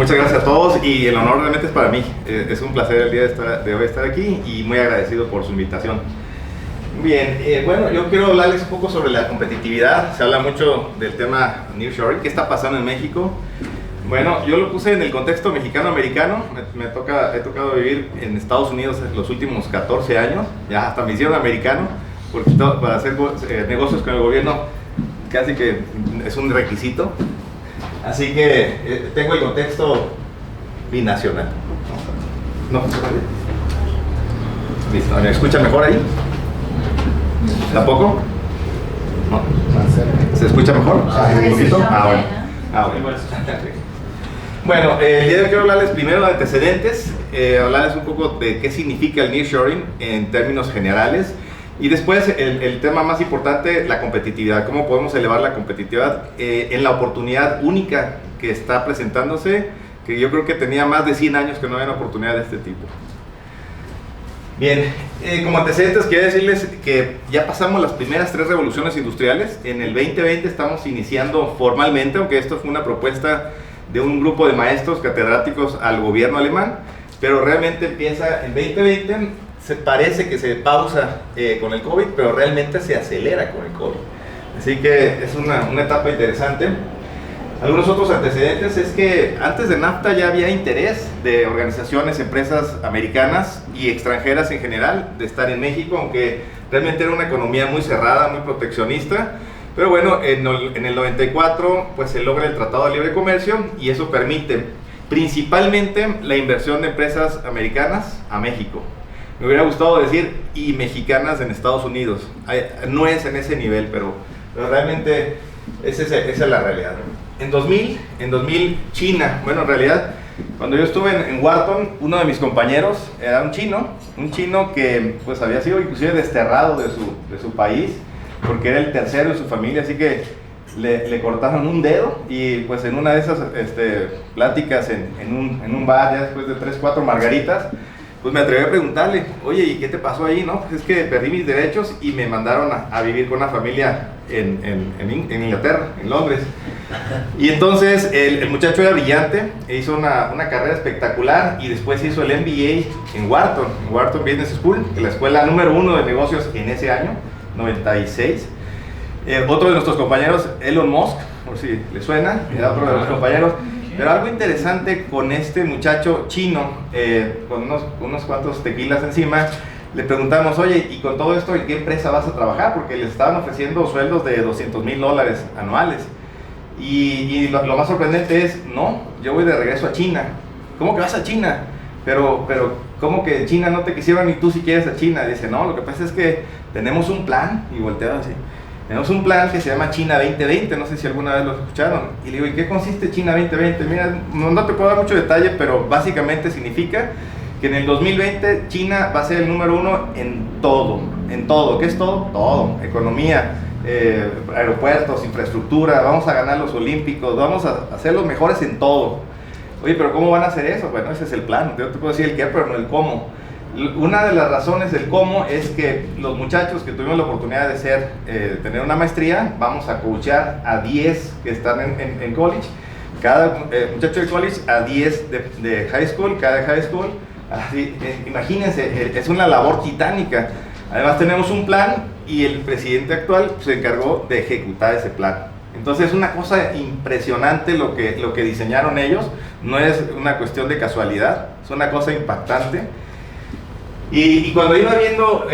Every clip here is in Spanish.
muchas gracias a todos y el honor realmente es para mí. Es un placer el día de hoy estar aquí y muy agradecido por su invitación. Bien, bueno, yo quiero hablarles un poco sobre la competitividad. Se habla mucho del tema nearshoring, qué está pasando en México. Bueno, yo lo puse en el contexto mexicano-americano. He tocado vivir en Estados Unidos los últimos 14 años, ya hasta me hicieron americano, porque para hacer negocios con el gobierno casi que es un requisito. Así que tengo el contexto binacional. No, listo. ¿Me escucha mejor ahí? ¿Tampoco? No. ¿Se escucha mejor? ¿Un poquito? Bueno. Bueno, el día de hoy quiero hablarles primero de antecedentes, hablarles un poco de qué significa el nearshoring en términos generales y después el tema más importante, la competitividad, cómo podemos elevar la competitividad en la oportunidad única que está presentándose, que yo creo que tenía más de 100 años que no había una oportunidad de este tipo. Bien, como antecedentes quiero decirles que ya pasamos las primeras 3 revoluciones industriales. En el 2020 estamos iniciando formalmente, aunque esto fue una propuesta de un grupo de maestros catedráticos al gobierno alemán, pero realmente empieza en 2020, parece que se pausa con el COVID, pero realmente se acelera con el COVID. Así que es una etapa interesante. Algunos otros antecedentes es que antes de NAFTA ya había interés de organizaciones, empresas americanas y extranjeras en general de estar en México, aunque realmente era una economía muy cerrada, muy proteccionista. Pero bueno, en el 94 pues se logra el Tratado de Libre Comercio y eso permite principalmente la inversión de empresas americanas a México. Me hubiera gustado decir y mexicanas en Estados Unidos. No es en ese nivel, pero realmente esa es la realidad. En 2000 China, bueno, en realidad cuando yo estuve en Wharton, uno de mis compañeros era un chino que pues había sido inclusive desterrado de su país porque era el tercero de su familia, así que le cortaron un dedo y pues en una de esas pláticas en un bar, ya después de 3-4 margaritas, pues me atreví a preguntarle, oye, ¿y qué te pasó ahí? No, pues es que perdí mis derechos y me mandaron a vivir con una familia en Inglaterra, en Londres. Y entonces el muchacho era brillante, hizo una carrera espectacular y después hizo el MBA en Wharton Business School, que es la escuela número 1 de negocios en ese año, 96. Otro de nuestros compañeros, Elon Musk, por si le suena, era otro de los compañeros. Pero algo interesante con este muchacho chino, con unos cuantos tequilas encima, le preguntamos, oye, ¿y con todo esto en qué empresa vas a trabajar? Porque les estaban ofreciendo sueldos de $200,000 anuales. Y lo más sorprendente es, no, yo voy de regreso a China. ¿Cómo que vas a China? Pero ¿cómo que en China no te quisieron y tú si quieres a China? Dice, no, lo que pasa es que tenemos un plan, y volteaba así. Tenemos un plan que se llama China 2020, no sé si alguna vez lo escucharon. Y le digo, ¿y qué consiste China 2020? Mira, no te puedo dar mucho detalle, pero básicamente significa que en el 2020 China va a ser el número 1 en todo. ¿Qué es todo? Todo, economía, aeropuertos, infraestructura, vamos a ganar los olímpicos, vamos a ser los mejores en todo. Oye, pero ¿cómo van a hacer eso? Bueno, ese es el plan, yo te puedo decir el qué, pero no el cómo. Una de las razones del cómo es que los muchachos que tuvimos la oportunidad de tener una maestría, vamos a coachar a 10 que están en college, cada muchacho de college a 10 de high school, cada high school, así, imagínense, es una labor titánica. Además tenemos un plan y el presidente actual se encargó de ejecutar ese plan. Entonces es una cosa impresionante lo que diseñaron ellos, no es una cuestión de casualidad, es una cosa impactante. Y cuando iba viendo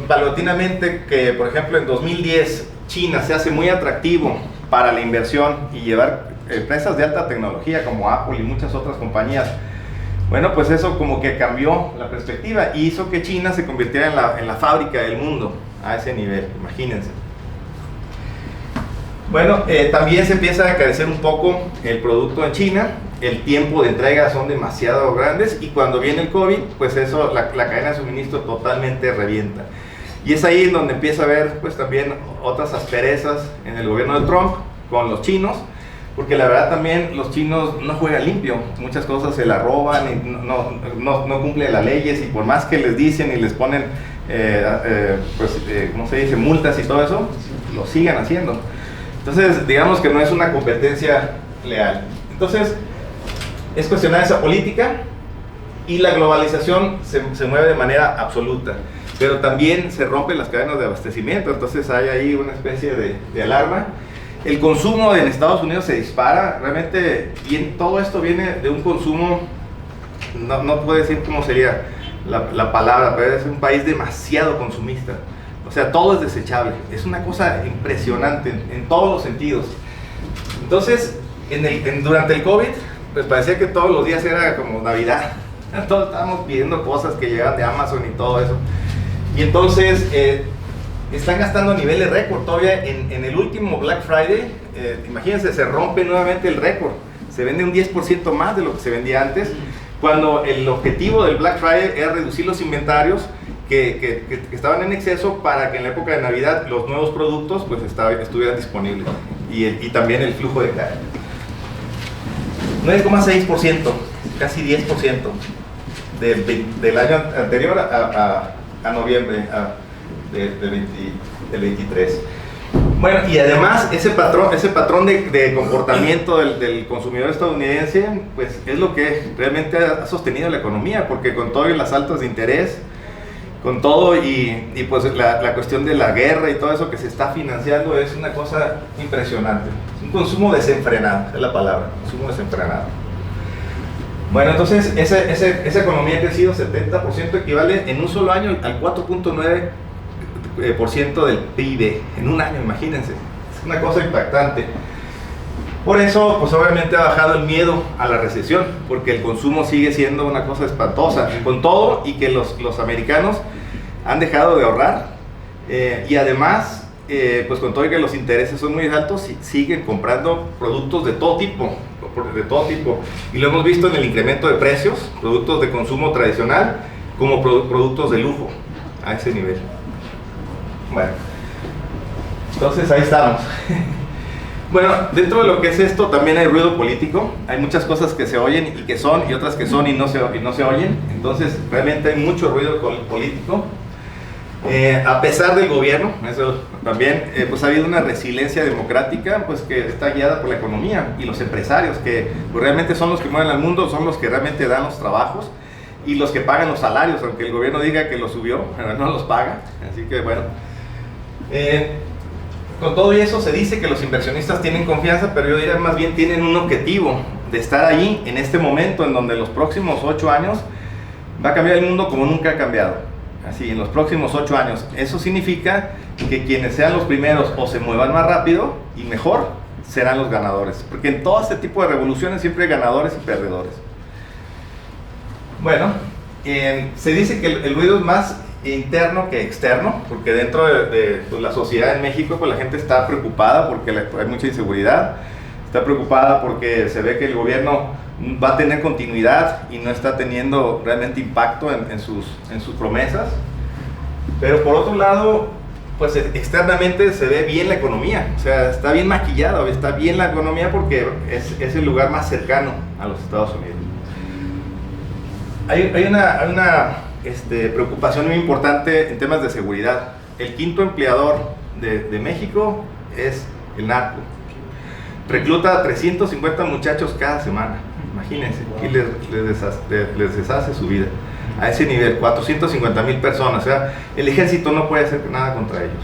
paulatinamente que, por ejemplo, en 2010 China se hace muy atractivo para la inversión y llevar empresas de alta tecnología como Apple y muchas otras compañías, bueno, pues eso como que cambió la perspectiva y hizo que China se convirtiera en la fábrica del mundo a ese nivel, imagínense. Bueno, también se empieza a encarecer un poco el producto en China, el tiempo de entrega son demasiado grandes y cuando viene el COVID, pues eso, la cadena de suministro totalmente revienta. Y es ahí en donde empieza a haber pues también otras asperezas en el gobierno de Trump con los chinos, porque la verdad también los chinos no juegan limpio, muchas cosas se la roban y no cumplen las leyes y por más que les dicen y les ponen, ¿cómo se dice?, multas y todo eso, lo siguen haciendo. Entonces, digamos que no es una competencia leal. Entonces, es cuestionar esa política, y la globalización se mueve de manera absoluta, pero también se rompen las cadenas de abastecimiento, entonces hay ahí una especie de alarma. El consumo en Estados Unidos se dispara, realmente todo esto viene de un consumo, no puedo decir cómo sería la palabra, pero es un país demasiado consumista, o sea, todo es desechable, es una cosa impresionante en todos los sentidos. Entonces, durante el COVID, pues parecía que todos los días era como Navidad, todos estábamos pidiendo cosas que llegaban de Amazon y todo eso, y entonces están gastando a niveles récord todavía en el último Black Friday. Imagínense, se rompe nuevamente el récord, se vende un 10% más de lo que se vendía antes, cuando el objetivo del Black Friday era reducir los inventarios que estaban en exceso, para que en la época de Navidad los nuevos productos pues estuvieran disponibles, y también el flujo de caja. 9,6%, casi 10% del año anterior a noviembre del 23. Bueno, y además ese patrón de comportamiento del consumidor estadounidense, pues es lo que realmente ha sostenido la economía, porque con todo y las altas de interés, con todo y pues la cuestión de la guerra y todo eso que se está financiando, es una cosa impresionante. Es un consumo desenfrenado, es la palabra, consumo desenfrenado. Bueno, entonces esa economía ha crecido 70%, equivale en un solo año al 4.9% del PIB, en un año, imagínense. Es una cosa impactante. Por eso, pues obviamente ha bajado el miedo a la recesión, porque el consumo sigue siendo una cosa espantosa, con todo y que los americanos han dejado de ahorrar, y además, pues con todo y que los intereses son muy altos, siguen comprando productos de todo tipo, y lo hemos visto en el incremento de precios, productos de consumo tradicional como productos de lujo, a ese nivel. Bueno, entonces ahí estamos. Bueno, dentro de lo que es esto también hay ruido político, hay muchas cosas que se oyen y que son, y otras que son y no se oyen, entonces realmente hay mucho ruido político. A pesar del gobierno, eso también, pues ha habido una resiliencia democrática, pues que está guiada por la economía y los empresarios, que pues, realmente son los que mueven al mundo, son los que realmente dan los trabajos y los que pagan los salarios, aunque el gobierno diga que los subió, pero no los paga. Así que bueno, con todo eso se dice que los inversionistas tienen confianza, pero yo diría más bien tienen un objetivo de estar ahí en este momento en donde los próximos 8 años va a cambiar el mundo como nunca ha cambiado. Así, en los próximos 8 años. Eso significa que quienes sean los primeros o se muevan más rápido y mejor, serán los ganadores. Porque en todo este tipo de revoluciones siempre hay ganadores y perdedores. Bueno, se dice que el ruido es más interno que externo, porque dentro de pues, la sociedad en México, pues la gente está preocupada porque hay mucha inseguridad, está preocupada porque se ve que el gobierno va a tener continuidad y no está teniendo realmente impacto en sus promesas. Pero por otro lado, pues externamente se ve bien la economía, o sea, está bien maquillado, está bien la economía porque es el lugar más cercano a los Estados Unidos. Hay una preocupación muy importante en temas de seguridad. El quinto empleador de México es el narco. Recluta a 350 muchachos cada semana, imagínense, y les deshace su vida. A ese nivel, 450,000 personas, o sea, el ejército no puede hacer nada contra ellos.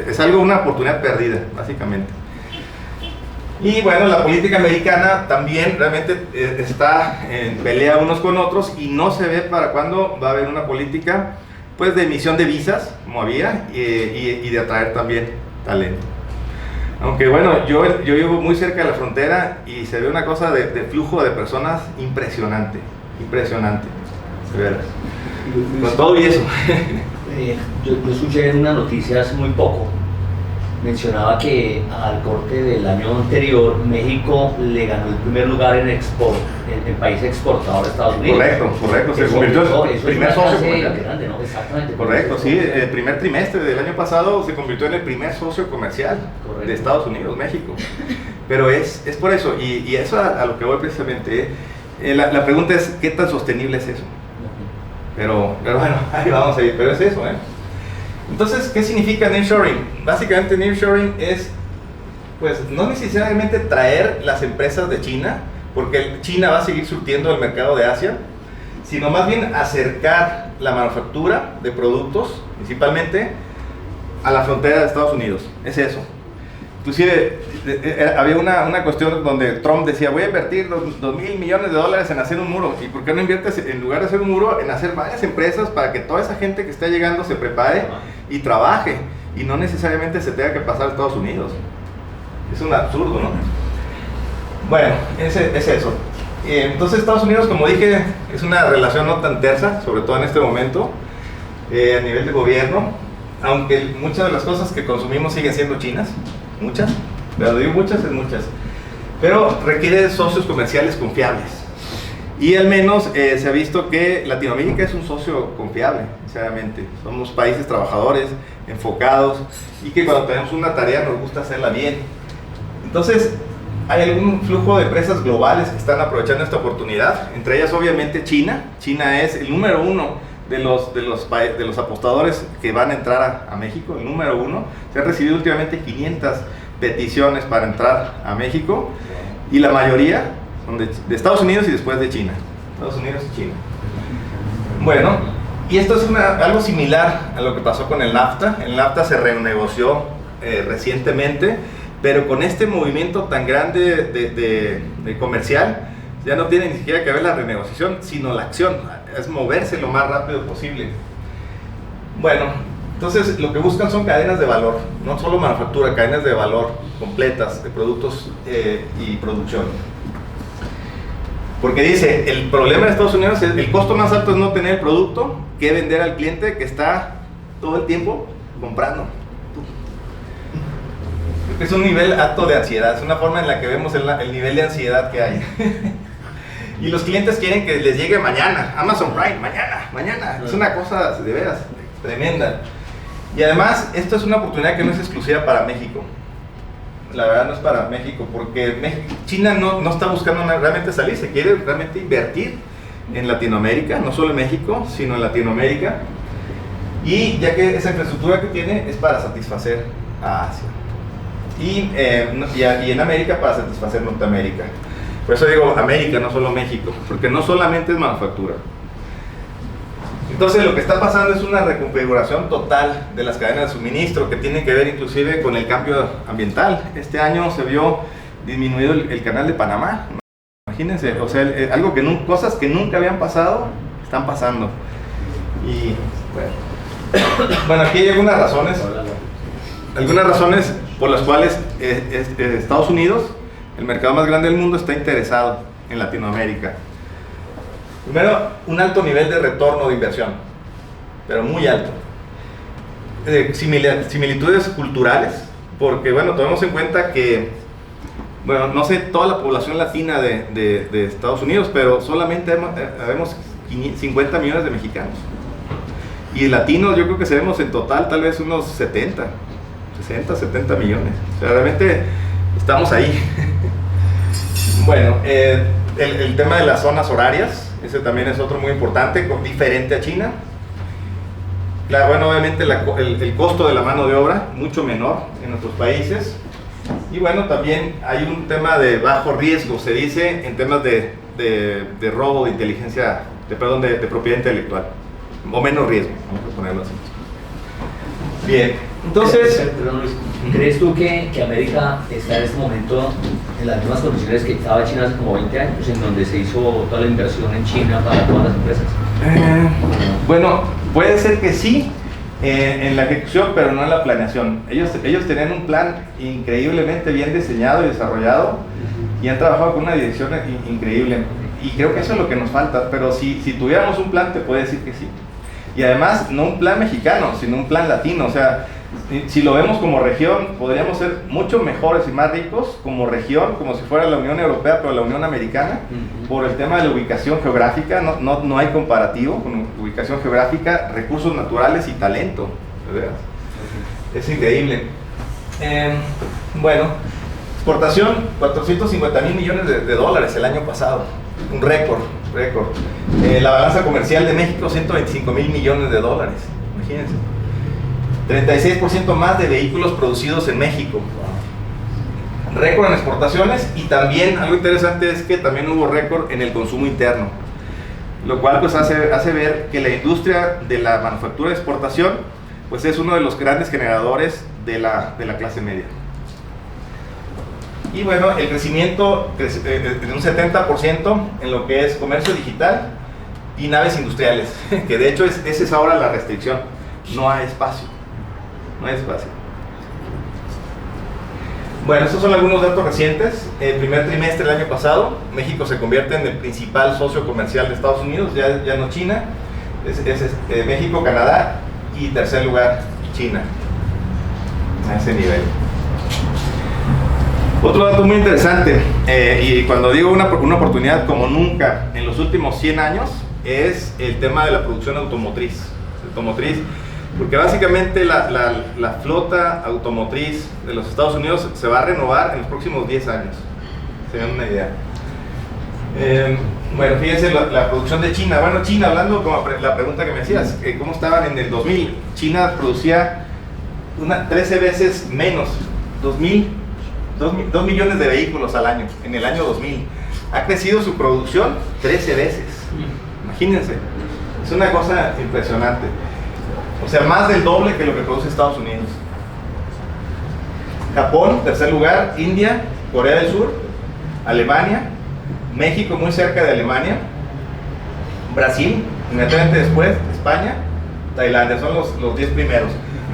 Es una oportunidad perdida, básicamente. Y bueno, la política americana también realmente está en pelea unos con otros y no se ve para cuándo va a haber una política pues de emisión de visas, como había, y de atraer también talento. Aunque bueno, yo vivo muy cerca de la frontera y se ve una cosa de flujo de personas impresionante, de veras. Con todo y eso. Yo escuché en unas noticias muy poco, mencionaba que al corte del año anterior México le ganó el primer lugar en país exportador a Estados Unidos. Correcto, se convirtió en el primer socio comercial. Grande, ¿no? Exactamente. Correcto, sí, el primer trimestre del año pasado se convirtió en el primer socio comercial de Estados Unidos, México. Pero es por eso, y eso a lo que voy precisamente. La pregunta es, ¿qué tan sostenible es eso? Pero bueno, ahí vamos a ir, pero es eso, Entonces, ¿qué significa nearshoring? Básicamente nearshoring es, pues, no necesariamente traer las empresas de China, porque China va a seguir surtiendo el mercado de Asia, sino más bien acercar la manufactura de productos, principalmente, a la frontera de Estados Unidos. Es eso. Inclusive, había una cuestión donde Trump decía, voy a invertir $2,000 millones en hacer un muro. ¿Y por qué no inviertes, en lugar de hacer un muro, en hacer varias empresas para que toda esa gente que está llegando se prepare y trabaje? Y no necesariamente se tenga que pasar a Estados Unidos. Es un absurdo, ¿no? Bueno, es eso. Entonces Estados Unidos, como dije, es una relación no tan tersa, sobre todo en este momento, a nivel de gobierno, aunque muchas de las cosas que consumimos siguen siendo chinas, muchas, pero digo muchas, es muchas, pero requiere socios comerciales confiables. Y al menos se ha visto que Latinoamérica es un socio confiable, sinceramente. Somos países trabajadores, enfocados, y que cuando tenemos una tarea nos gusta hacerla bien. Entonces, hay algún flujo de empresas globales que están aprovechando esta oportunidad, entre ellas obviamente China. China es el número uno de los apostadores que van a entrar a México, el número uno. Se han recibido últimamente 500 peticiones para entrar a México, y la mayoría son de Estados Unidos y después de China. Estados Unidos y China. Bueno, y esto es algo similar a lo que pasó con el NAFTA. El NAFTA se renegoció recientemente, pero con este movimiento tan grande de comercial, ya no tiene ni siquiera que ver la renegociación, sino la acción, es moverse lo más rápido posible. Bueno, entonces lo que buscan son cadenas de valor, no solo manufactura, cadenas de valor completas de productos y producción. Porque dice, el problema de Estados Unidos es, el costo más alto es no tener el producto que vender al cliente que está todo el tiempo comprando. Es un nivel alto de ansiedad, es una forma en la que vemos el nivel de ansiedad que hay. Y los clientes quieren que les llegue mañana, Amazon Prime, mañana. Es una cosa de veras tremenda. Y además, esto es una oportunidad que no es exclusiva para México. La verdad no es para México, porque China no está buscando realmente salir, se quiere realmente invertir en Latinoamérica, no solo en México, sino en Latinoamérica. Y ya que esa infraestructura que tiene es para satisfacer a Asia. Y en América para satisfacer Norteamérica. Por eso digo América, no solo México, porque no solamente es manufactura. Entonces lo que está pasando es una reconfiguración total de las cadenas de suministro, que tiene que ver inclusive con el cambio ambiental. Este año se vio disminuido el canal de Panamá. Imagínense, o sea, cosas que nunca habían pasado, están pasando. Y bueno, aquí hay algunas razones por las cuales Estados Unidos, el mercado más grande del mundo, está interesado en Latinoamérica. Primero, un alto nivel de retorno de inversión, pero muy alto. Similitudes culturales, porque bueno, tomemos en cuenta que, bueno, no sé toda la población latina de Estados Unidos, pero solamente habemos 50 millones de mexicanos. Y latinos yo creo que seremos en total tal vez unos 60, 70 millones. O sea, realmente estamos ahí. Bueno, el tema de las zonas horarias, ese también es otro muy importante, diferente a China. Claro, bueno, obviamente el costo de la mano de obra mucho menor en nuestros países. Y bueno, también hay un tema de bajo riesgo, se dice, en temas de robo de inteligencia, de propiedad intelectual, o menos riesgo, vamos a ponerlo así. Bien, entonces... Perdón, Luis, ¿crees tú que América está en este momento en las mismas condiciones que estaba China hace como 20 años, en donde se hizo toda la inversión en China para todas las empresas? Bueno, puede ser que sí, en la ejecución, pero no en la planeación. Ellos tenían un plan increíblemente bien diseñado y desarrollado, y han trabajado con una dirección increíble. Y creo que eso es lo que nos falta, pero si tuviéramos un plan, te puedo decir que sí. Y además, no un plan mexicano, sino un plan latino. O sea, si lo vemos como región, podríamos ser mucho mejores y más ricos como región, como si fuera la Unión Europea, pero la Unión Americana, por el tema de la ubicación geográfica. No hay comparativo con ubicación geográfica, recursos naturales y talento, ¿verdad? Es increíble. Bueno, exportación, 450,000 millones de dólares el año pasado, un récord. La balanza comercial de México, 125,000 millones de dólares, imagínense. 36% más de vehículos producidos en México. récord en exportaciones, y también algo interesante es que también hubo récord en el consumo interno, lo cual pues hace ver que la industria de la manufactura de exportación pues es uno de los grandes generadores de la clase media. Y bueno, el crecimiento de un 70% en lo que es comercio digital y naves industriales, que de hecho esa es ahora la restricción, no hay espacio, no hay espacio. Bueno, estos son algunos datos recientes. El primer trimestre del año pasado, México se convierte en el principal socio comercial de Estados Unidos, ya no China, es México, Canadá, y tercer lugar, China, a ese nivel. Otro dato muy interesante, y cuando digo una oportunidad como nunca en los últimos 100 años, es el tema de la producción automotriz, porque básicamente la flota automotriz de los Estados Unidos se va a renovar en los próximos 10 años, se dan una idea. Bueno, fíjense la producción de China. Bueno, China, hablando como la pregunta que me hacías, ¿cómo estaban en el 2000? China producía 13 veces menos, 2 millones de vehículos al año, en el año 2000. Ha crecido su producción 13 veces, imagínense, es una cosa impresionante. O sea, más del doble que lo que produce Estados Unidos. Japón, tercer lugar, India, Corea del Sur, Alemania, México muy cerca de Alemania, Brasil, inmediatamente después, España, Tailandia, son los 10 primeros.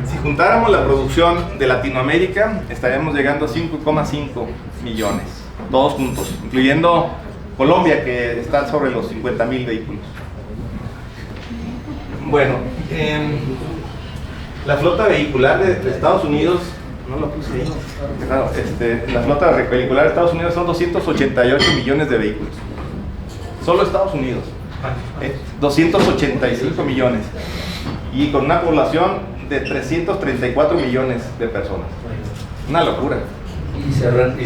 Si juntáramos la producción de Latinoamérica, estaríamos llegando a 5,5 millones, todos juntos, incluyendo Colombia, que está sobre los 50,000 vehículos. Bueno, la flota vehicular de Estados Unidos, no lo puse ahí, claro, la flota vehicular de Estados Unidos son 288 millones de vehículos, solo Estados Unidos, 285 millones, y con una población de 334 millones de personas, una locura. Y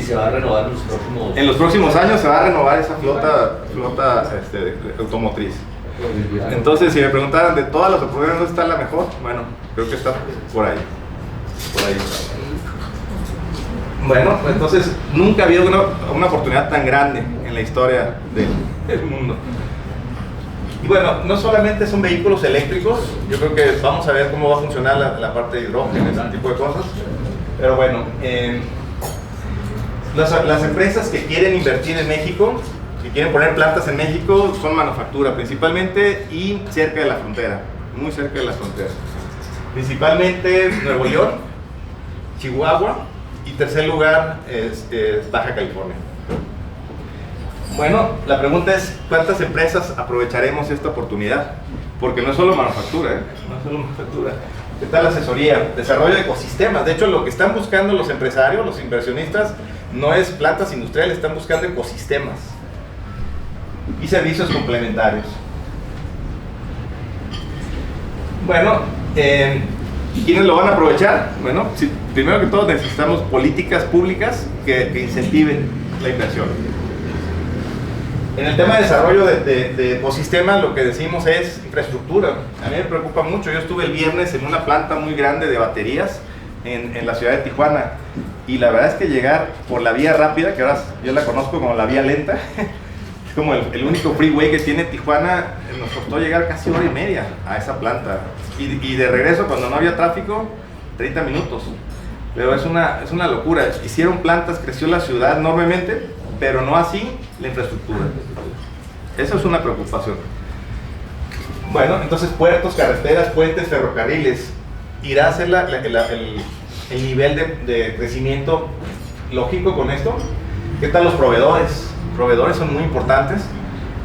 se va a renovar en los próximos años se va a renovar esa flota automotriz. Entonces, si me preguntaran de todas las oportunidades, ¿dónde está la mejor? Bueno, creo que está por ahí. Bueno, entonces nunca ha habido una oportunidad tan grande en la historia del mundo. Y bueno, no solamente son vehículos eléctricos, yo creo que vamos a ver cómo va a funcionar la parte de hidrógeno, ese tipo de cosas. Pero bueno, las empresas que quieren invertir en México, que quieren poner plantas en México, son manufactura principalmente y cerca de la frontera, muy cerca de la frontera. Principalmente Nuevo León, Chihuahua, y tercer lugar es Baja California. Bueno, la pregunta es, ¿cuántas empresas aprovecharemos esta oportunidad? Porque no es solo manufactura, no es solo manufactura. ¿Qué tal la asesoría? Desarrollo de ecosistemas. De hecho, lo que están buscando los empresarios, los inversionistas, no es plantas industriales, están buscando ecosistemas y servicios complementarios. Bueno, ¿quiénes lo van a aprovechar? Bueno, primero que todo necesitamos políticas públicas que incentiven la inversión. En el tema de desarrollo de ecosistemas, lo que decimos es infraestructura. A mí me preocupa mucho. Yo estuve el viernes en una planta muy grande de baterías en la ciudad de Tijuana, y la verdad es que llegar por la vía rápida, que ahora yo la conozco como la vía lenta, es como el único freeway que tiene Tijuana, nos costó llegar casi hora y media a esa planta, y de regreso, cuando no había tráfico, 30 minutos. Pero es una locura. Hicieron plantas, creció la ciudad enormemente, pero no así la infraestructura. Eso es una preocupación. Bueno, entonces puertos, carreteras, puentes, ferrocarriles. ¿Irá a ser el nivel de crecimiento lógico con esto? ¿Qué tal los proveedores? Proveedores son muy importantes.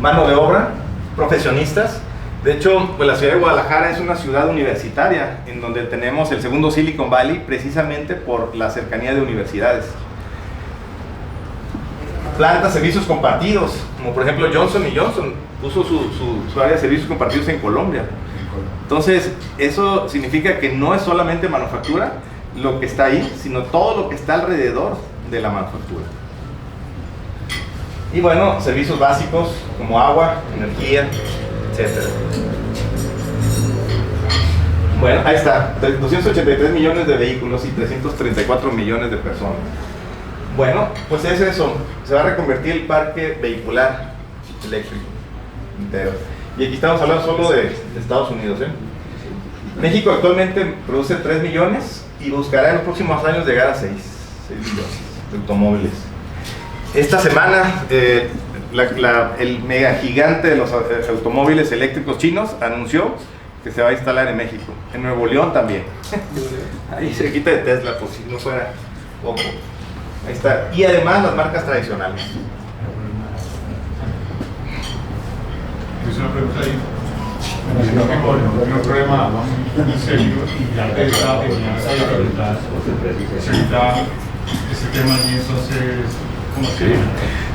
Mano de obra, profesionistas. De hecho, pues la ciudad de Guadalajara es una ciudad universitaria, en donde tenemos el segundo Silicon Valley, precisamente por la cercanía de universidades. Plantas, servicios compartidos, como por ejemplo Johnson & Johnson puso su área de servicios compartidos en Colombia. Entonces, eso significa que no es solamente manufactura lo que está ahí, sino todo lo que está alrededor de la manufactura. Y bueno, servicios básicos como agua, energía, etc. Bueno, ahí está, 283 millones de vehículos y 334 millones de personas. Bueno, pues es eso, se va a reconvertir el parque vehicular eléctrico entero. Y aquí estamos hablando solo de Estados Unidos, ¿eh? México actualmente produce 3 millones y buscará en los próximos años llegar a 6 millones de automóviles. Esta semana el mega gigante de los automóviles eléctricos chinos anunció que se va a instalar en México, en Nuevo León también. Ahí se quita de Tesla, pues si no fuera poco. Ahí está. Y además las marcas tradicionales. Es una pregunta ahí. Un problema serio y ya Tesla tenía ese tema y entonces, ¿cómo se llama?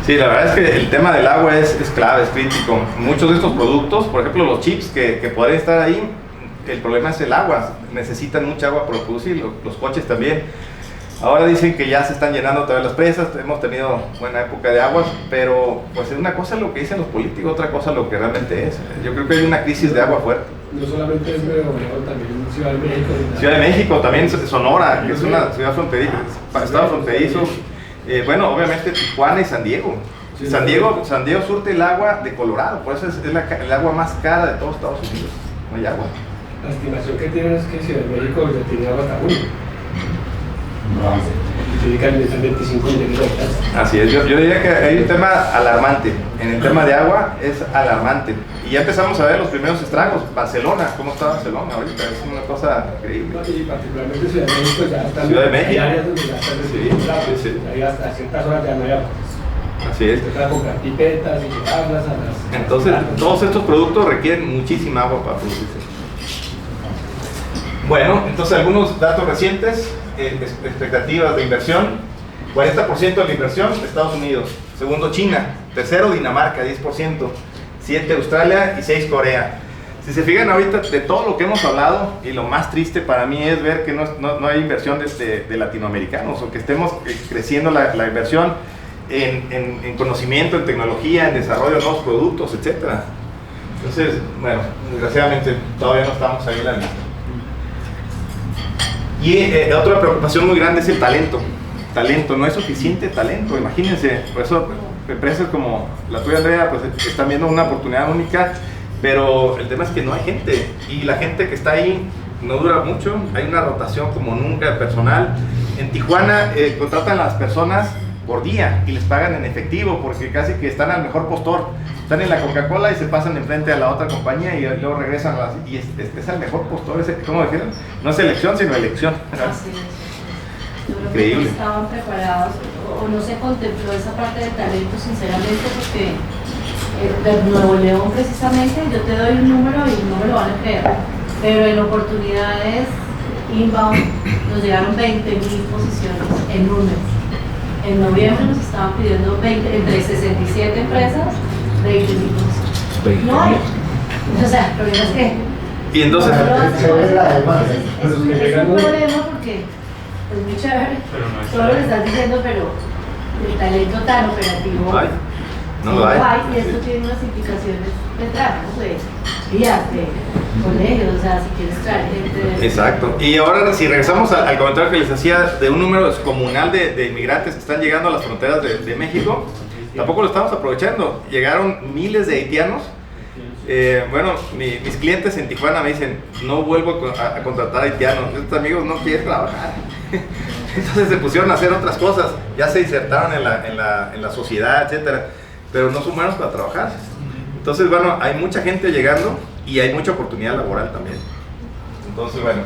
Sí, la verdad es que el tema del agua es clave, es crítico. Muchos de estos productos, por ejemplo los chips que podrían estar ahí, el problema es el agua. Necesitan mucha agua para producir, los coches también. Ahora dicen que ya se están llenando todas las presas, hemos tenido buena época de aguas, pero pues es una cosa lo que dicen los políticos, otra cosa lo que realmente es. Yo creo que hay una crisis de agua fuerte. No solamente es Nuevo León, también Ciudad de México. Ciudad de México, también Sonora, que es una ciudad fronteriza, estado fronterizo. Bueno, obviamente Tijuana y San Diego. Sí, San Diego surte el agua de Colorado, por eso es el agua más cara de todos Estados Unidos. No hay agua. La estimación que tienen es que Ciudad de México ya tiene agua hasta 1. Se dedican a 25 millones de hectáreas. Así es, yo diría que hay un tema alarmante. En el tema de agua es alarmante. Y ya empezamos a ver los primeros estragos. Barcelona, ¿cómo está Barcelona ahorita? Es una cosa increíble. Y particularmente Ciudad de México ya están. Ciudad de México. Hay áreas donde ya están recibiendo. Sí. Ahí hasta ciertas horas ya no hay agua. Así es. Se trata de comprar pipetas y llevarlas a las. Entonces, todos estos productos requieren muchísima agua para producirse. Bueno, entonces algunos datos recientes, expectativas de inversión. 40% de la inversión, Estados Unidos. Segundo, China. Tercero, Dinamarca, 10%. 7, Australia y 6, Corea. Si se fijan ahorita de todo lo que hemos hablado, y lo más triste para mí es ver que no hay inversión de latinoamericanos, o que estemos creciendo la inversión en conocimiento, en tecnología, en desarrollo de nuevos productos, etc. Entonces, bueno, desgraciadamente todavía no estamos ahí en la lista. Y otra preocupación muy grande es el talento. No hay suficiente talento, imagínense. Por eso empresas como la tuya, Andrea, pues están viendo una oportunidad única, pero el tema es que no hay gente, y la gente que está ahí no dura mucho. Hay una rotación como nunca de personal. En Tijuana contratan a las personas por día y les pagan en efectivo, porque casi que están al mejor postor. Están en la Coca-Cola y se pasan enfrente a la otra compañía y luego regresan y es el mejor postor. ¿Cómo dijeron? No es elección, sino elección. Así es. Yo creo Increíble. que no estaban preparados o no se contempló esa parte del talento, sinceramente, porque de Nuevo León precisamente, yo te doy un número y no me lo van a creer, pero en oportunidades inbound nos llegaron 20.000 posiciones en un mes. En noviembre nos estaban pidiendo entre 67 empresas, 20.000 posiciones. No hay. O sea, el problema es que Y entonces, no lo hacen. Entonces, es un problema porque es muy chévere todo lo que estás diciendo, pero el talento tan operativo no hay. No lo hay. y esto tiene unas implicaciones detrás, ¿no? De vías, de colegios, o sea, si quieres traer gente de... Exacto. Y ahora, si regresamos al comentario que les hacía de un número descomunal de inmigrantes que están llegando a las fronteras de México, tampoco lo estamos aprovechando. Llegaron miles de haitianos. Bueno, mis clientes en Tijuana me dicen, no vuelvo a contratar haitianos, estos amigos no quieren trabajar. Entonces se pusieron a hacer otras cosas, ya se insertaron en la sociedad, etcétera, pero no son buenos para trabajar. Entonces, bueno, hay mucha gente llegando y hay mucha oportunidad laboral también. Entonces, bueno,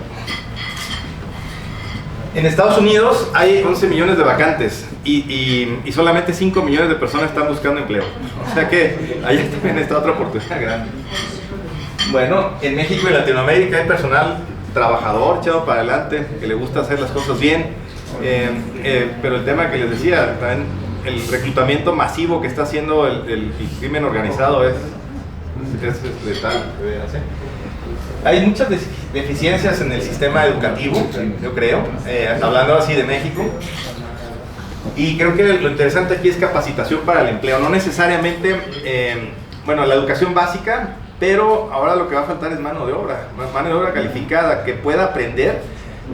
en Estados Unidos hay 11 millones de vacantes y solamente 5 millones de personas están buscando empleo. O sea que allá también está otra oportunidad grande. Bueno, en México y Latinoamérica hay personal trabajador, echado para adelante, que le gusta hacer las cosas bien. Pero el tema que les decía, también el reclutamiento masivo que está haciendo el crimen organizado es letal. Hay muchas deficiencias en el sistema educativo, yo creo, hablando así de México. Y creo que lo interesante aquí es capacitación para el empleo, no necesariamente, bueno, la educación básica, pero ahora lo que va a faltar es mano de obra calificada, que pueda aprender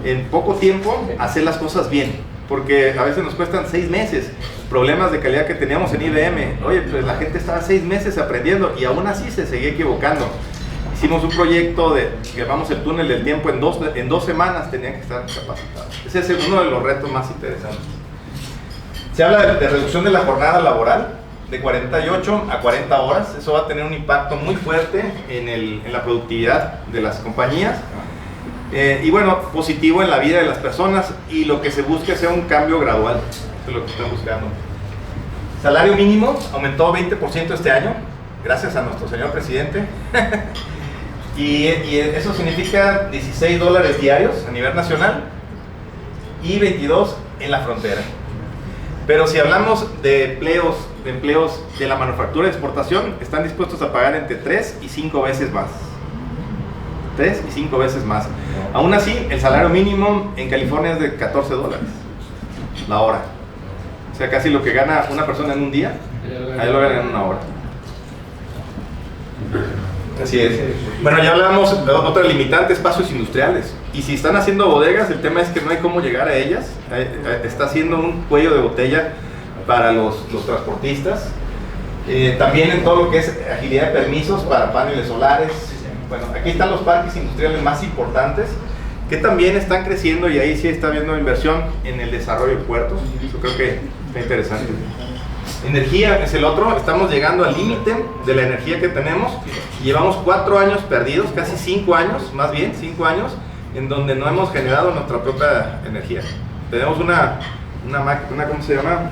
en poco tiempo a hacer las cosas bien. porque a veces nos cuestan 6 meses. Problemas de calidad que teníamos en IBM, oye, pues la gente estaba 6 meses aprendiendo y aún así se seguía equivocando. Hicimos un proyecto de, llamamos el túnel del tiempo, en dos semanas tenían que estar capacitados. Ese es uno de los retos más interesantes. Se habla de reducción de la jornada laboral de 48 a 40 horas. Eso va a tener un impacto muy fuerte en la productividad de las compañías. Y bueno, positivo en la vida de las personas, y lo que se busca sea un cambio gradual. Eso es lo que están buscando. Salario mínimo aumentó 20% este año, gracias a nuestro señor presidente. y eso significa $16 diarios a nivel nacional y 22 en la frontera. Pero si hablamos de empleos de la manufactura de exportación, están dispuestos a pagar entre 3 y 5 veces más. 3 y 5 veces más. Aún así, el salario mínimo en California es de $14 la hora. O sea, casi lo que gana una persona en un día, ahí lo ganan en una hora. Así es. Bueno, ya hablamos de otra limitante, espacios industriales. Y si están haciendo bodegas, el tema es que no hay cómo llegar a ellas. Está haciendo un cuello de botella para los transportistas. También en todo lo que es agilidad de permisos para paneles solares. Bueno, aquí están los parques industriales más importantes, que también están creciendo, y ahí sí está habiendo inversión en el desarrollo de puertos. Eso creo que está interesante. Energía es el otro. Estamos llegando al límite de la energía que tenemos. Llevamos 4 años perdidos, casi 5 años, más bien 5 años, en donde no hemos generado nuestra propia energía. Tenemos una ¿cómo se llama?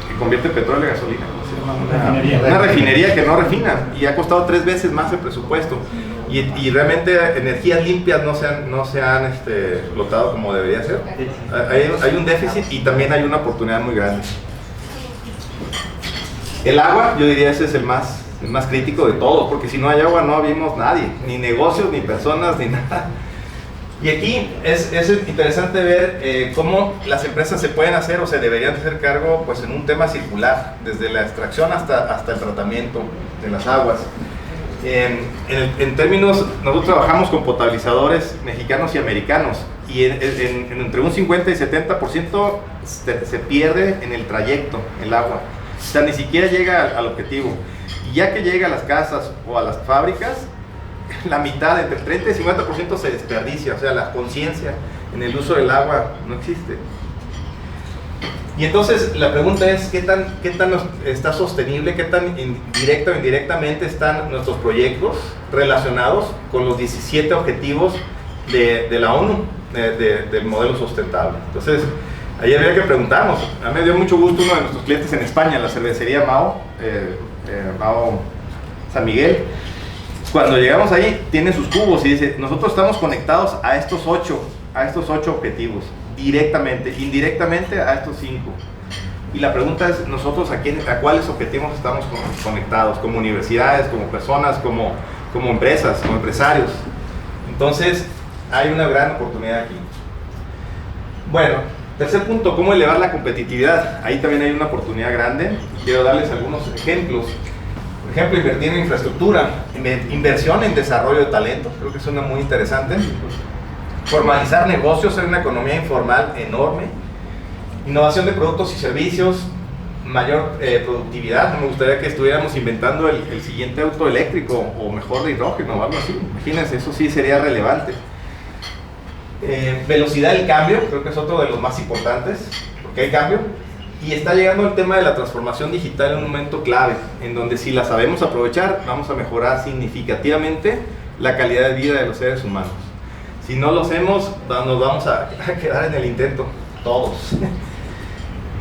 Que convierte petróleo en gasolina. Una refinería que no refina, y ha costado 3 veces más el presupuesto, y realmente energías limpias no se han explotado como debería ser. Hay un déficit, y también hay una oportunidad muy grande. El agua, yo diría, ese es el más crítico de todos, porque si no hay agua no habemos nadie, ni negocios, ni personas, ni nada. Y aquí es interesante ver cómo las empresas se pueden hacer, o se deberían hacer cargo, pues, en un tema circular, desde la extracción hasta el tratamiento de las aguas. En términos, nosotros trabajamos con potabilizadores mexicanos y americanos, y entre un 50 y 70% se pierde en el trayecto, el agua. O sea, ni siquiera llega al objetivo. Y ya que llega a las casas o a las fábricas, la mitad, entre el 30 y 50% se desperdicia. O sea, la conciencia en el uso del agua no existe. Y entonces la pregunta es, ¿qué tan está sostenible, qué tan directa o indirectamente están nuestros proyectos relacionados con los 17 objetivos de la ONU, del modelo sustentable? Entonces, ayer había que preguntarnos. A mí me dio mucho gusto uno de nuestros clientes en España, la cervecería Mao San Miguel. Cuando llegamos ahí, tiene sus cubos y dice, nosotros estamos conectados a estos 8 objetivos, directamente, indirectamente a estos 5. Y la pregunta es, nosotros a cuáles objetivos estamos conectados, como universidades, como personas, como empresas, como empresarios. Entonces, hay una gran oportunidad aquí. Bueno, tercer punto, cómo elevar la competitividad. Ahí también hay una oportunidad grande. Quiero darles algunos ejemplos. Por ejemplo, invertir en infraestructura, inversión en desarrollo de talento, creo que es una muy interesante. Formalizar negocios en una economía informal enorme. Innovación de productos y servicios, mayor productividad. Me gustaría que estuviéramos inventando el siguiente auto eléctrico, o mejor de hidrógeno o algo así. Imagínense, eso sí sería relevante. Velocidad del cambio, creo que es otro de los más importantes, porque hay cambio. Y está llegando el tema de la transformación digital en un momento clave, en donde si la sabemos aprovechar, vamos a mejorar significativamente la calidad de vida de los seres humanos. Si no lo hacemos, nos vamos a quedar en el intento, todos.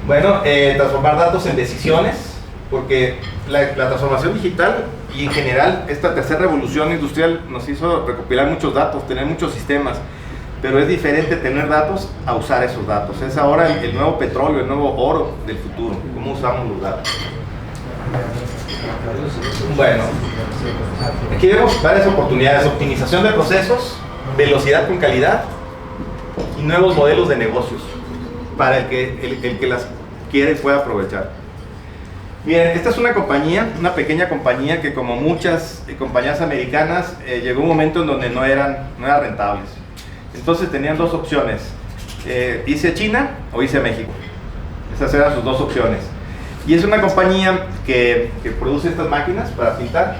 Bueno, transformar datos en decisiones, porque la transformación digital y en general esta tercera revolución industrial nos hizo recopilar muchos datos, tener muchos sistemas. Pero es diferente tener datos a usar esos datos. Es ahora el nuevo petróleo, el nuevo oro del futuro. ¿Cómo usamos los datos? Bueno, aquí vemos varias oportunidades. Optimización de procesos, velocidad con calidad y nuevos modelos de negocios para el que las quiere pueda aprovechar. Miren, esta es una pequeña compañía que, como muchas compañías americanas, llegó un momento en donde no eran rentables. Entonces tenían dos opciones, irse a China o irse a México. Esas eran sus dos opciones. Y es una compañía que produce estas máquinas para pintar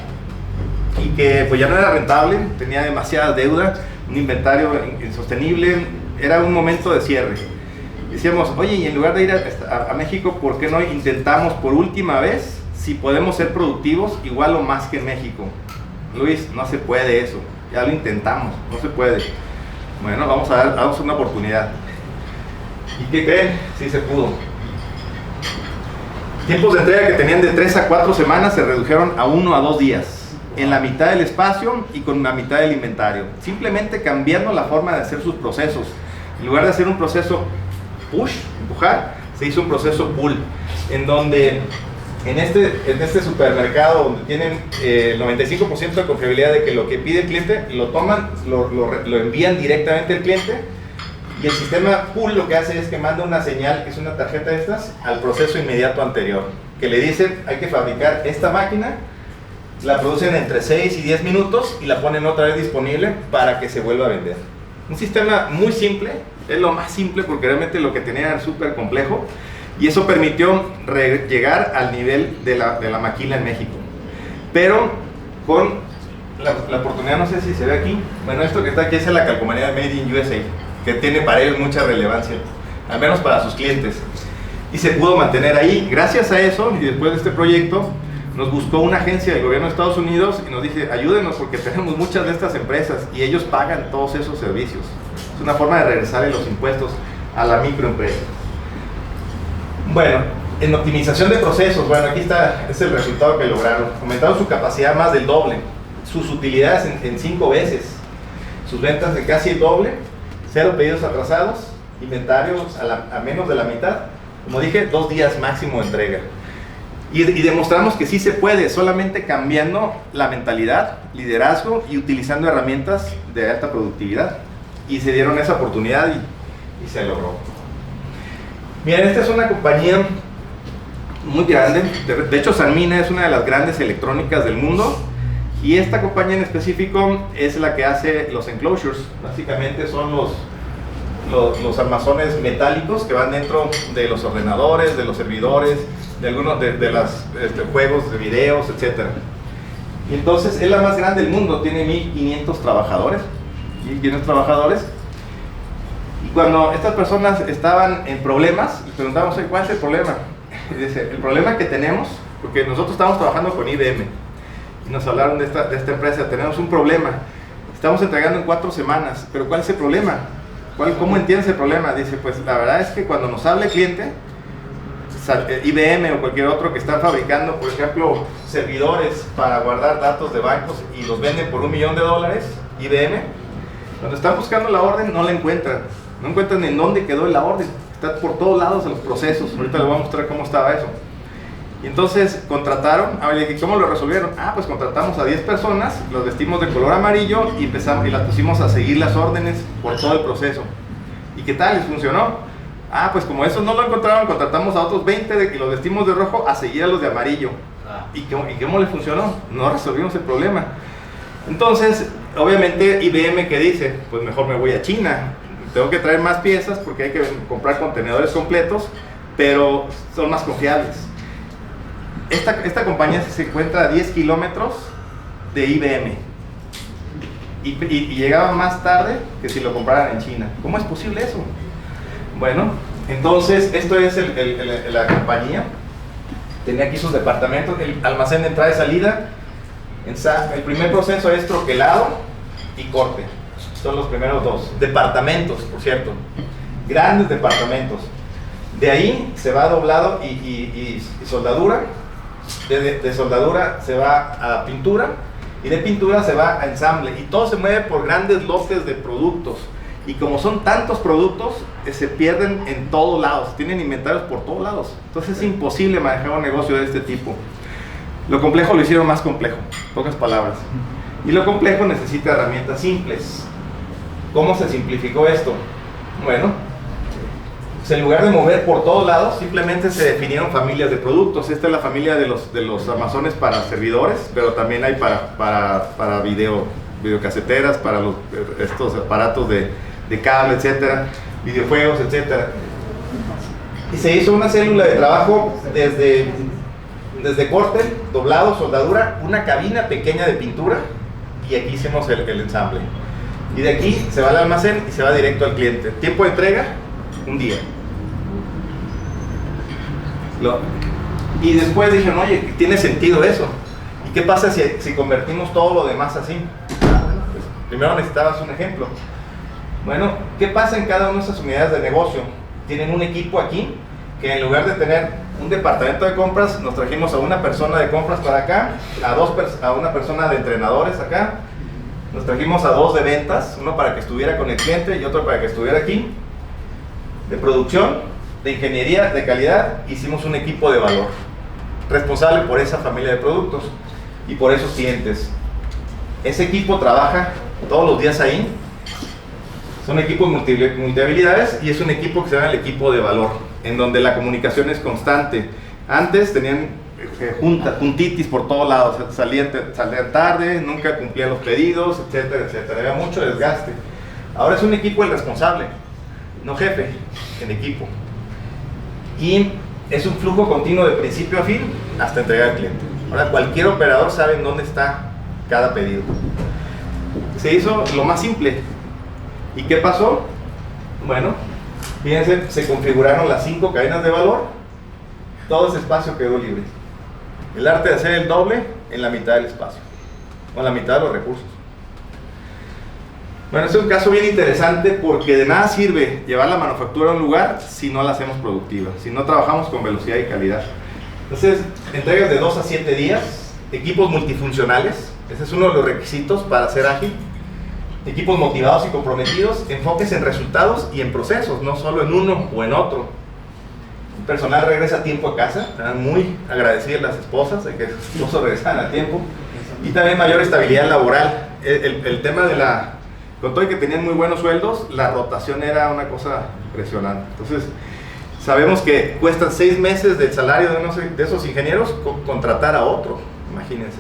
y que pues ya no era rentable, tenía demasiada deuda, un inventario insostenible, era un momento de cierre. Decíamos, oye, y en lugar de ir a México, ¿por qué no intentamos por última vez si podemos ser productivos igual o más que en México? Luis, no se puede eso, ya lo intentamos, no se puede. Bueno, vamos a dar una oportunidad. ¿Y qué creen? Sí se pudo. Tiempos de entrega que tenían de 3 a 4 semanas se redujeron a 1 a 2 días, en la mitad del espacio y con la mitad del inventario, simplemente cambiando la forma de hacer sus procesos. En lugar de hacer un proceso push, empujar, se hizo un proceso pull, en donde en este supermercado donde tienen el 95% de confiabilidad de que lo que pide el cliente lo toman, lo envían directamente al cliente, y el sistema pull lo que hace es que manda una señal, que es una tarjeta de estas, al proceso inmediato anterior, que le dicen hay que fabricar esta máquina, la producen entre 6 y 10 minutos y la ponen otra vez disponible para que se vuelva a vender. Un sistema muy simple, es lo más simple porque realmente lo que tenía era súper complejo, y eso permitió llegar al nivel de la maquila en México. Pero con la oportunidad, no sé si se ve aquí, bueno, esto que está aquí es la calcomanía Made in USA, que tiene para ellos mucha relevancia, al menos para sus clientes. Y se pudo mantener ahí. Gracias a eso, y después de este proyecto, nos buscó una agencia del gobierno de Estados Unidos y nos dice, ayúdenos porque tenemos muchas de estas empresas y ellos pagan todos esos servicios. Es una forma de regresarle los impuestos a la microempresa. Bueno, en optimización de procesos, bueno, aquí está, es el resultado que lograron. Aumentaron su capacidad más del doble, sus utilidades en 5 veces, sus ventas de casi el doble, 0 pedidos atrasados, inventarios a menos de la mitad, como dije, 2 días máximo de entrega. Y demostramos que sí se puede, solamente cambiando la mentalidad, liderazgo y utilizando herramientas de alta productividad. Y se dieron esa oportunidad y se logró. Miren, esta es una compañía muy grande. De hecho, Sanmina es una de las grandes electrónicas del mundo. Y esta compañía en específico es la que hace los enclosures. Básicamente son los armazones metálicos que van dentro de los ordenadores, de los servidores, de algunos de los juegos de videos, etc. Y entonces es la más grande del mundo, tiene 1500 trabajadores. 1500 trabajadores. Y cuando estas personas estaban en problemas, y preguntamos, ¿cuál es el problema? Y dice, el problema que tenemos, porque nosotros estamos trabajando con IBM, y nos hablaron de esta empresa, tenemos un problema, estamos entregando en 4 semanas, pero ¿cuál es el problema? ¿Cómo entiendes el problema? Dice, pues la verdad es que cuando nos habla el cliente, IBM o cualquier otro que están fabricando, por ejemplo, servidores para guardar datos de bancos y los venden por $1 millón, IBM, cuando están buscando la orden no la encuentran, no encuentran en dónde quedó la orden, está por todos lados en los procesos. Ahorita les voy a mostrar cómo estaba eso. Y entonces contrataron, ¿cómo lo resolvieron? Pues contratamos a 10 personas, los vestimos de color amarillo y empezamos y las pusimos a seguir las órdenes por todo el proceso. ¿Y qué tal? ¿Les funcionó? Pues como eso no lo encontraron, contratamos a otros 20 y los vestimos de rojo a seguir a los de amarillo. ¿Y cómo les funcionó? No resolvimos el problema. Entonces, obviamente IBM, ¿qué dice? Pues mejor me voy a China, tengo que traer más piezas porque hay que comprar contenedores completos, pero son más confiables. Esta compañía se encuentra a 10 kilómetros de IBM y llegaba más tarde que si lo compraran en China. ¿Cómo es posible eso? Bueno, entonces esto es la compañía. Tenía aquí sus departamentos, el almacén de entrada y salida. El primer proceso es troquelado y corte. Son los primeros 2. Departamentos, por cierto. Grandes departamentos. De ahí se va doblado y soldadura. De soldadura se va a pintura. Y de pintura se va a ensamble. Y todo se mueve por grandes lotes de productos. Y como son tantos productos, se pierden en todos lados. Tienen inventarios por todos lados. Entonces es imposible manejar un negocio de este tipo. Lo complejo lo hicieron más complejo, pocas palabras. Y lo complejo necesita herramientas simples. ¿Cómo se simplificó esto? Bueno, pues en lugar de mover por todos lados, simplemente se definieron familias de productos. Esta es la familia de los armazones para servidores, pero también hay para videocaseteras, para estos aparatos de de cable, etcétera, videojuegos, etcétera. Y se hizo una célula de trabajo desde corte, doblado, soldadura, una cabina pequeña de pintura, y aquí hicimos el ensamble. Y de aquí se va al almacén y se va directo al cliente. Tiempo de entrega, un día. Y después dijeron, oye, tiene sentido eso. ¿Y qué pasa si convertimos todo lo demás así? Pues, primero necesitabas un ejemplo. Bueno, ¿qué pasa en cada una de esas unidades de negocio? Tienen un equipo aquí, que en lugar de tener un departamento de compras, nos trajimos a una persona de compras para acá, a una persona de entrenadores acá, nos trajimos a 2 de ventas, uno para que estuviera con el cliente y otro para que estuviera aquí, de producción, de ingeniería, de calidad. Hicimos un equipo de valor, responsable por esa familia de productos y por esos clientes. Ese equipo trabaja todos los días ahí, son equipos multihabilidades, y es un equipo que se llama el equipo de valor, en donde la comunicación es constante. Antes tenían juntitis por todos lados, salían tarde, nunca cumplían los pedidos, etcétera, etcétera. Había mucho desgaste. Ahora es un equipo el responsable, no jefe, el equipo. Y es un flujo continuo de principio a fin hasta entregar al cliente. Ahora cualquier operador sabe en dónde está cada pedido. Se hizo lo más simple. ¿Y qué pasó? Bueno, fíjense, se configuraron las 5 cadenas de valor, todo ese espacio quedó libre. El arte de hacer el doble en la mitad del espacio, o en la mitad de los recursos. Bueno, este es un caso bien interesante porque de nada sirve llevar la manufactura a un lugar si no la hacemos productiva, si no trabajamos con velocidad y calidad. Entonces, entregas de 2 a 7 días, equipos multifuncionales, ese es uno de los requisitos para ser ágil. Equipos motivados y comprometidos, enfoques en resultados y en procesos, no solo en uno o en otro. El personal regresa a tiempo a casa, están muy agradecidas las esposas de que sus esposos regresaran a tiempo. Y también mayor estabilidad laboral. El tema de con todo y que tenían muy buenos sueldos, la rotación era una cosa impresionante. Entonces, sabemos que cuesta 6 meses del salario de esos ingenieros contratar a otro, imagínense.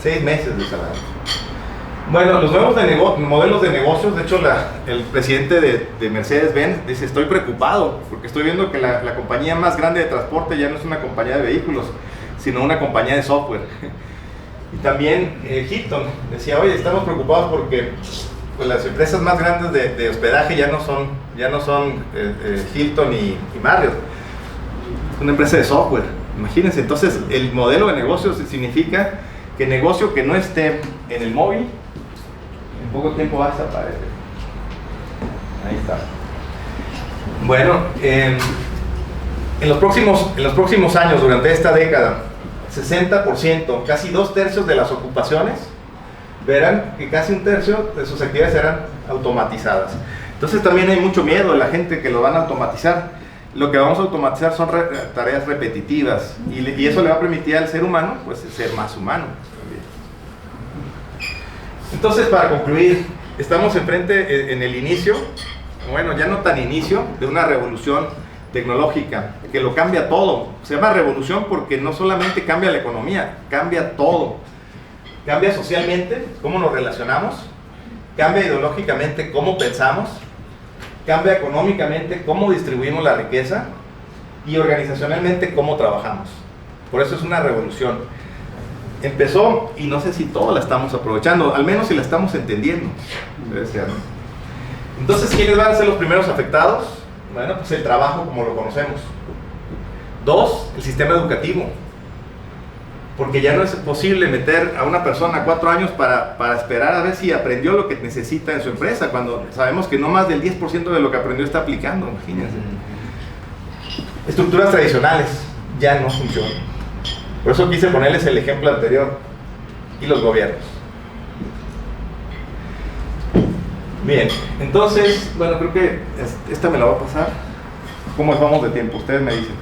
6 meses de salario. Bueno, los nuevos modelos de negocios, de hecho el presidente de Mercedes-Benz dice, estoy preocupado porque estoy viendo que la compañía más grande de transporte ya no es una compañía de vehículos, sino una compañía de software. Y también Hilton decía, oye, estamos preocupados porque pues, las empresas más grandes de hospedaje ya no son Hilton y Marriott, es una empresa de software, imagínense. Entonces el modelo de negocio significa que negocio que no esté en el móvil, en poco tiempo va a desaparecer. Ahí está. Bueno, en los próximos años, durante esta década, 60%, casi 2/3 de las ocupaciones, verán que casi 1/3 de sus actividades serán automatizadas. Entonces también hay mucho miedo de la gente que lo van a automatizar. Lo que vamos a automatizar son tareas repetitivas, y eso le va a permitir al ser humano pues ser más humano. Entonces, para concluir, estamos enfrente en el inicio, bueno, ya no tan inicio, de una revolución tecnológica que lo cambia todo. Se llama revolución porque no solamente cambia la economía, cambia todo. Cambia socialmente cómo nos relacionamos, cambia ideológicamente cómo pensamos, cambia económicamente cómo distribuimos la riqueza y organizacionalmente cómo trabajamos. Por eso es una revolución. Empezó y no sé si todos la estamos aprovechando, al menos si la estamos entendiendo. Debe ser, ¿no? Entonces, ¿quiénes van a ser los primeros afectados? Bueno, pues el trabajo como lo conocemos. 2, el sistema educativo. Porque ya no es posible meter a una persona 4 años para esperar a ver si aprendió lo que necesita en su empresa, cuando sabemos que no más del 10% de lo que aprendió está aplicando, imagínense. Estructuras tradicionales ya no funcionan. Por eso quise ponerles el ejemplo anterior. Y los gobiernos. Bien, entonces, bueno, creo que esta me la va a pasar. ¿Cómo vamos de tiempo? Ustedes me dicen.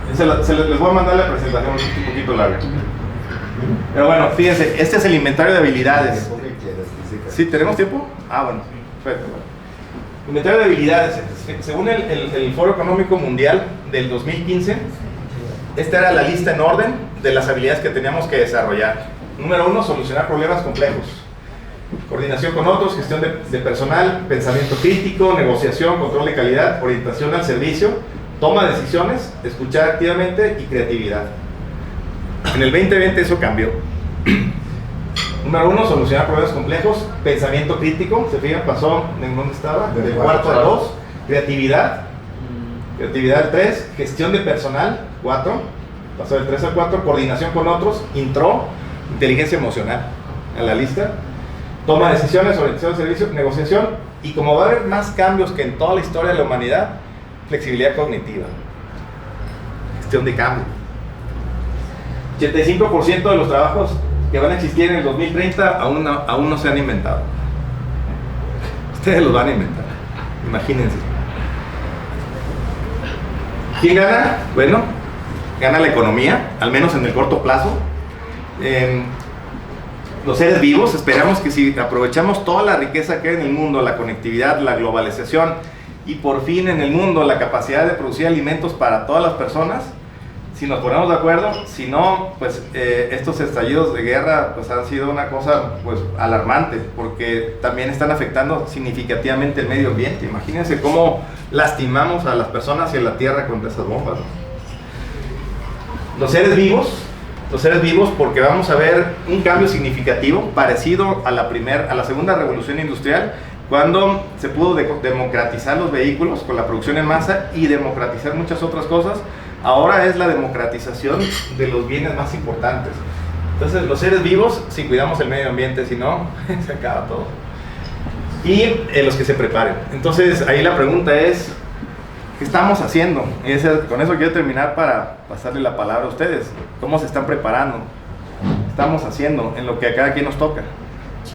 Les voy a mandar la presentación, es un poquito larga. Pero bueno, fíjense, este es el inventario de habilidades. ¿Sí? ¿Tenemos tiempo? Ah, bueno, perfecto. Inventario de habilidades. Según el Foro Económico Mundial del 2015, esta era la lista en orden de las habilidades que teníamos que desarrollar. Número 1, solucionar problemas complejos. Coordinación con otros, gestión de personal, pensamiento crítico, negociación, control de calidad, orientación al servicio, toma de decisiones, escuchar activamente y creatividad. En el 2020 eso cambió. Número 1, solucionar problemas complejos, pensamiento crítico, se fijan, pasó en dónde estaba, del 4 al 2, creatividad, al 3, gestión de personal, 4, pasó del 3 al 4, coordinación con otros, intro, inteligencia emocional, a la lista, toma de decisiones, orientación al servicio, negociación, y como va a haber más cambios que en toda la historia de la humanidad, flexibilidad cognitiva, gestión de cambio. 85% de los trabajos que van a existir en el 2030 aún no se han inventado. Ustedes los van a inventar, imagínense. ¿Quién gana? Bueno, gana la economía, al menos en el corto plazo. Los seres vivos, esperamos que si aprovechamos toda la riqueza que hay en el mundo, la conectividad, la globalización y por fin en el mundo la capacidad de producir alimentos para todas las personas, si nos ponemos de acuerdo, si no, pues estos estallidos de guerra pues han sido una cosa pues alarmante, porque también están afectando significativamente el medio ambiente. Imagínense cómo lastimamos a las personas y a la tierra con esas bombas, ¿no? Los seres vivos, porque vamos a ver un cambio significativo parecido a la segunda revolución industrial, cuando se pudo democratizar los vehículos con la producción en masa y democratizar muchas otras cosas. Ahora es la democratización de los bienes más importantes. Entonces, los seres vivos, si cuidamos el medio ambiente, si no, se acaba todo. Y los que se preparen. Entonces, ahí la pregunta es, ¿qué estamos haciendo? Con eso quiero terminar para pasarle la palabra a ustedes. ¿Cómo se están preparando? ¿Qué estamos haciendo en lo que a cada quien nos toca?